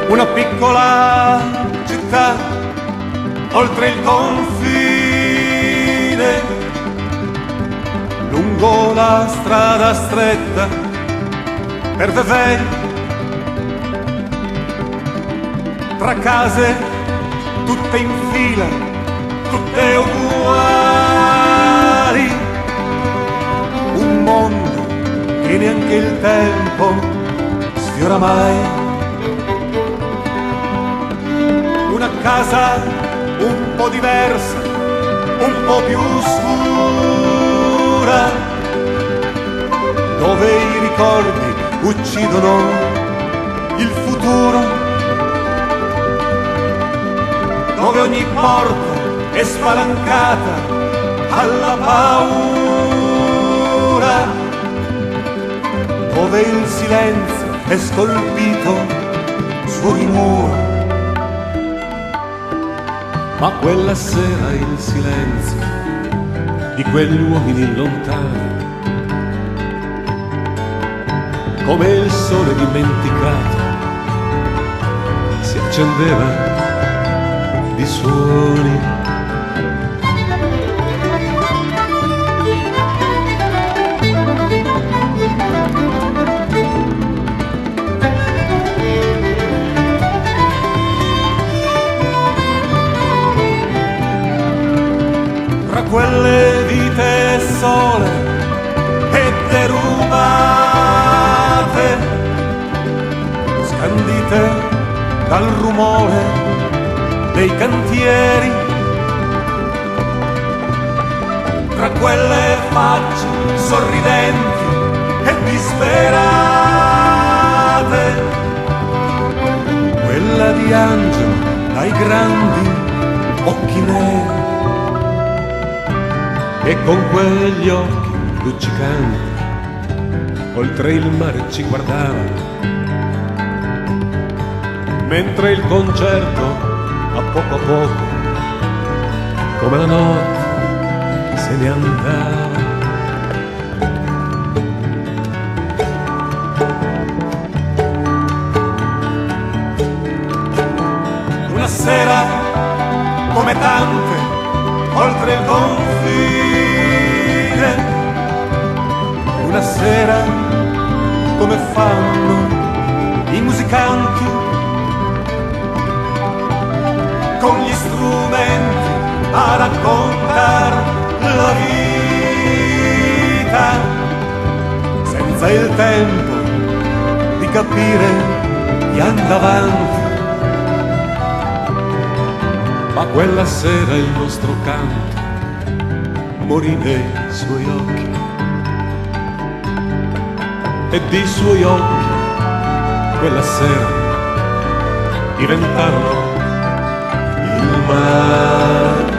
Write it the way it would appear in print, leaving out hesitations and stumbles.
una piccola città oltre il confine, lungo la strada stretta per Vevey, tra case tutte in fila, tutte uguali, un mondo che neanche il tempo sfiora mai. Una casa un po' diversa, un po' più scura, dove i ricordi uccidono il futuro, dove ogni porta è spalancata alla paura, dove il silenzio è scolpito su ogni muro. Ma quella sera il silenzio di quegli uomini lontani, come il sole dimenticato, si accendeva di suoni. Tra quelle vite sole e derubate, scandite dal rumore dei cantieri, tra quelle facce sorridenti e disperate, quella di Angelo dai grandi occhi neri, e con quegli occhi luccicanti oltre il mare ci guardava, mentre il concerto a poco, come la notte, se ne andava. Una sera come tante oltre il confine, una sera come fanno i musicanti, con gli strumenti a raccontar la vita, senza il tempo di capire chi anda avanti. Ma quella sera il nostro canto morì nei suoi occhi, e di suoi occhi quella sera diventarono il mare.